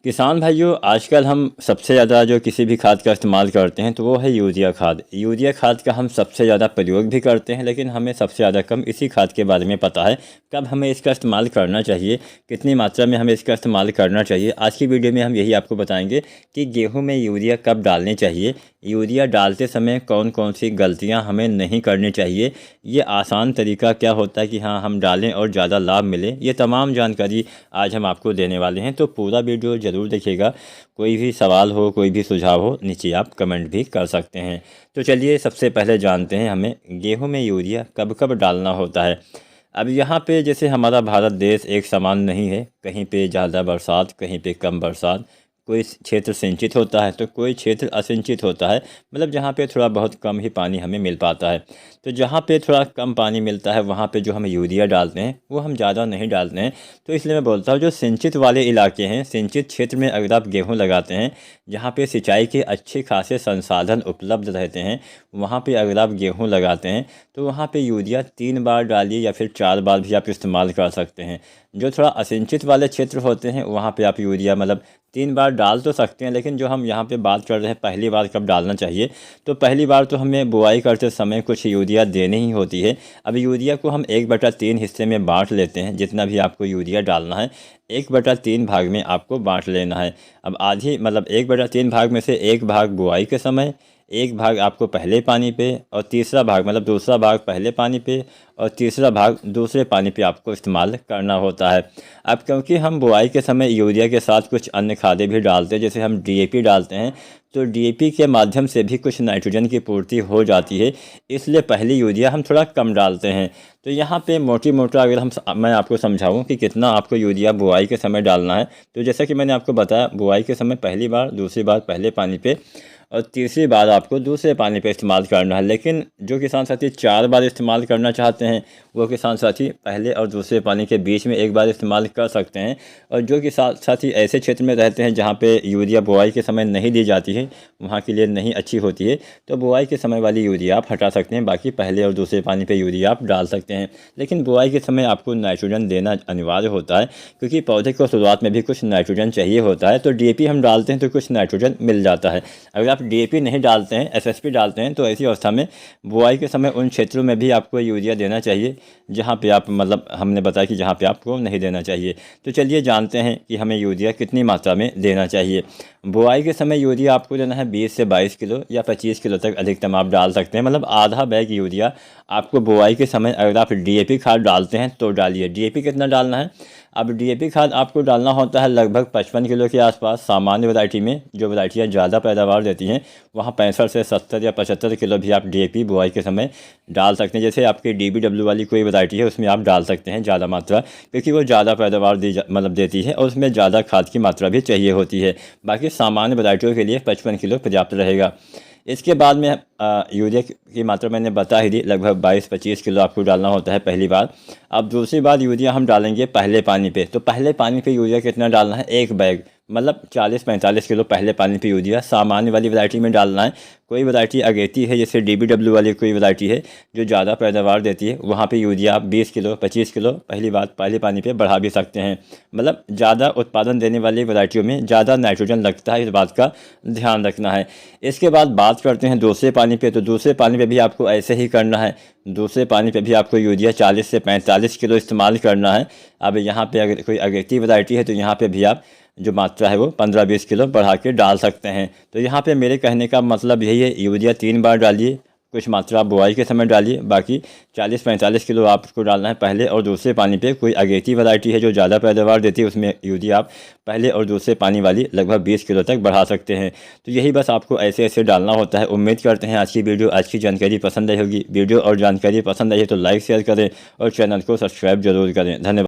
किसान भाइयों, आजकल हम सबसे ज़्यादा जो किसी भी खाद का इस्तेमाल करते हैं तो वो है यूरिया खाद। यूरिया खाद का हम सबसे ज़्यादा प्रयोग भी करते हैं, लेकिन हमें सबसे ज़्यादा कम इसी खाद के बारे में पता है। कब हमें इसका इस्तेमाल करना चाहिए, कितनी मात्रा में हमें इसका इस्तेमाल करना चाहिए। आज की वीडियो में हम यही आपको बताएंगे कि गेहूँ में यूरिया कब डालनी चाहिए, यूरिया डालते समय कौन कौन सी गलतियाँ हमें नहीं करनी चाहिए, ये आसान तरीका क्या होता है कि हाँ हम डालें और ज़्यादा लाभ मिले। ये तमाम जानकारी आज हम आपको देने वाले हैं, तो पूरा वीडियो ज़रूर देखिएगा। कोई भी सवाल हो, कोई भी सुझाव हो, नीचे आप कमेंट भी कर सकते हैं। तो चलिए सबसे पहले जानते हैं हमें गेहूं में यूरिया कब कब डालना होता है। अब यहाँ पे जैसे हमारा भारत देश एक समान नहीं है, कहीं पे ज़्यादा बरसात, कहीं पे कम बरसात, कोई क्षेत्र सिंचित होता है तो कोई क्षेत्र असिंचित होता है, मतलब जहाँ पे थोड़ा बहुत कम ही पानी हमें मिल पाता है। तो जहाँ पे थोड़ा कम पानी मिलता है वहाँ पे जो हम यूरिया डालते हैं वो हम ज़्यादा नहीं डालते हैं। तो इसलिए मैं बोलता हूँ जो सिंचित वाले इलाके हैं, सिंचित क्षेत्र में अगर आप गेहूँ लगाते हैं, जहाँ पे सिंचाई के अच्छे खासे संसाधन उपलब्ध रहते हैं, वहाँ पे अगर आप गेहूँ लगाते हैं तो वहाँ पे यूरिया 3 बार डालिए या फिर 4 बार भी आप इस्तेमाल कर सकते हैं। जो थोड़ा असिंचित वाले क्षेत्र होते हैं वहाँ पे आप यूरिया मतलब 3 बार डाल तो सकते हैं, लेकिन जो हम यहाँ पे बात कर रहे हैं पहली बार कब डालना चाहिए, तो पहली बार तो हमें बुआई करते समय कुछ यूरिया देनी ही होती है। अब यूरिया को हम 1/3 हिस्से में बांट लेते हैं। जितना भी आपको यूरिया डालना है 1/3 भाग में आपको बांट लेना है। अब आधी मतलब 1/3 भाग में से एक भाग बुआई के समय, एक भाग आपको पहले पानी पे, और तीसरा भाग मतलब दूसरा भाग पहले पानी पे, और तीसरा भाग दूसरे पानी पे आपको इस्तेमाल करना होता है। अब क्योंकि हम बुआई के समय यूरिया के साथ कुछ अन्य खादें भी डालते हैं, जैसे हम डीएपी डालते हैं, तो डीएपी के माध्यम से भी कुछ नाइट्रोजन की पूर्ति हो जाती है, इसलिए पहली यूरिया हम थोड़ा कम डालते हैं। तो यहाँ पे मोटी मोटा अगर मैं आपको समझाऊँ कि कितना आपको यूरिया बुआई के समय डालना है, तो जैसा कि मैंने आपको बताया, बुआई के समय पहली बार, दूसरी बार पहले पानी पे, और तीसरी बार आपको दूसरे पानी पे इस्तेमाल करना है। लेकिन जो किसान साथी 4 बार इस्तेमाल करना चाहते हैं वो किसान साथी पहले और दूसरे पानी के बीच में एक बार इस्तेमाल कर सकते हैं। और जो किसान साथी ऐसे क्षेत्र में रहते हैं जहाँ पे यूरिया बुआई के समय नहीं दी जाती है, वहाँ के लिए नहीं अच्छी होती है, तो बुआई के समय वाली यूरिया आप हटा सकते हैं, बाकी पहले और दूसरे पानी पर यूरिया आप डाल सकते हैं। लेकिन बुआई के समय आपको नाइट्रोजन देना अनिवार्य होता है, क्योंकि पौधे को शुरुआत में भी कुछ नाइट्रोजन चाहिए होता है। तो डीएपी हम डालते हैं तो कुछ नाइट्रोजन मिल जाता है। अगर आप डीएपी नहीं डालते हैं, एसएसपी डालते हैं, तो ऐसी अवस्था में बुआई के समय उन क्षेत्रों में भी आपको यूरिया देना चाहिए जहाँ पे आप मतलब हमने बताया कि जहाँ पे आपको नहीं देना चाहिए। तो चलिए जानते हैं कि हमें यूरिया कितनी मात्रा में देना चाहिए। बुआई के समय यूरिया आपको देना है 20 से 22 किलो या 25 किलो तक अधिकतम आप डाल सकते हैं, मतलब आधा बैग यूरिया आपको बुआई के समय अगर आप डीएपी खाद डालते हैं तो डालिए। डीएपी कितना डालना है? अब डीएपी खाद आपको डालना होता है लगभग 55 किलो के आसपास। सामान्य वैरायटी में, जो वैरायटियाँ ज़्यादा पैदावार देती हैं, वहाँ 65 से 70 या 75 किलो भी आप डीएपी बुआई के समय डाल सकते हैं। जैसे आपकी डीबीडब्ल्यू वाली कोई वैरायटी है उसमें आप डाल सकते हैं ज़्यादा मात्रा, क्योंकि वो ज़्यादा पैदावार मतलब देती है और उसमें ज़्यादा खाद की मात्रा भी चाहिए होती है। बाकी सामान्य वैरायटियों के लिए 55 किलो पर्याप्त रहेगा। इसके बाद में यूरिया की मात्रा मैंने बता ही दी, लगभग 22-25 किलो आपको डालना होता है पहली बार। अब दूसरी बार यूरिया हम डालेंगे पहले पानी पे, तो पहले पानी पे यूरिया कितना डालना है? एक बैग, मतलब 40-45 किलो पहले पानी पे यूरिया सामान्य वाली वैरायटी में डालना है। कोई वैरायटी अगेती है, जैसे डीबीडब्ल्यू वाली कोई वैरायटी है जो ज़्यादा पैदावार देती है, वहाँ पे यूरिया आप 20 किलो 25 किलो पहले पानी पे बढ़ा भी सकते हैं। मतलब ज़्यादा उत्पादन देने वाली वैरायटियों में ज़्यादा नाइट्रोजन लगता है, इस बात का ध्यान रखना है। इसके बाद बात करते हैं दूसरे पानी पे, तो दूसरे पानी पे भी आपको ऐसे ही करना है। दूसरे पानी पे भी आपको यूरिया 40 से 45 किलो इस्तेमाल करना है। अब यहाँ पे अगर कोई अगेती वैरायटी है तो यहाँ पे भी आप जो मात्रा है वो 15-20 किलो बढ़ा के डाल सकते हैं। तो यहाँ पे मेरे कहने का मतलब यही है, यूरिया 3 बार डालिए, कुछ मात्रा बुआई के समय डालिए, बाकी 40-45 किलो आपको डालना है पहले और दूसरे पानी पे। कोई अगेती वैरायटी है जो ज़्यादा पैदावार देती है, उसमें यूरिया आप पहले और दूसरे पानी वाली लगभग 20 किलो तक बढ़ा सकते हैं। तो यही बस आपको ऐसे ऐसे डालना होता है। उम्मीद करते हैं आज की जानकारी पसंद आई होगी। वीडियो और जानकारी पसंद आई है तो लाइक शेयर करें और चैनल को सब्सक्राइब जरूर करें। धन्यवाद।